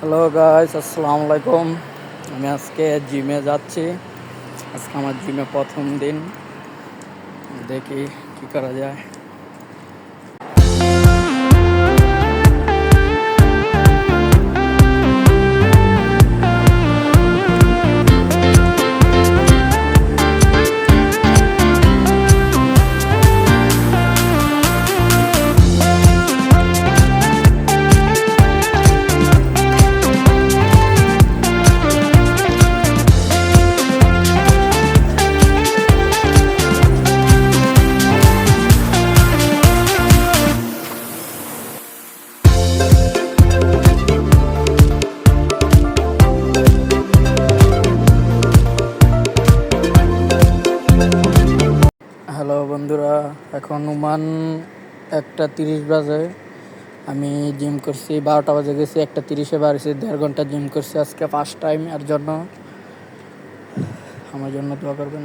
Hello guys, আসসালামু আলাইকুম। আমি আজকে জিমে যাচ্ছি। আজকে আমার জিমে প্রথম দিন। দেখি কি করা যায়। হ্যালো বন্ধুরা, এখন 1:30 বাজে। আমি জিম করছি 12টা বাজে গেছি, 1:30-এ বাড়িছি। 1.5 ঘন্টা জিম করছি আজকে ফার্স্ট টাইম। এর জন্য আমার জন্য দোয়া করবেন।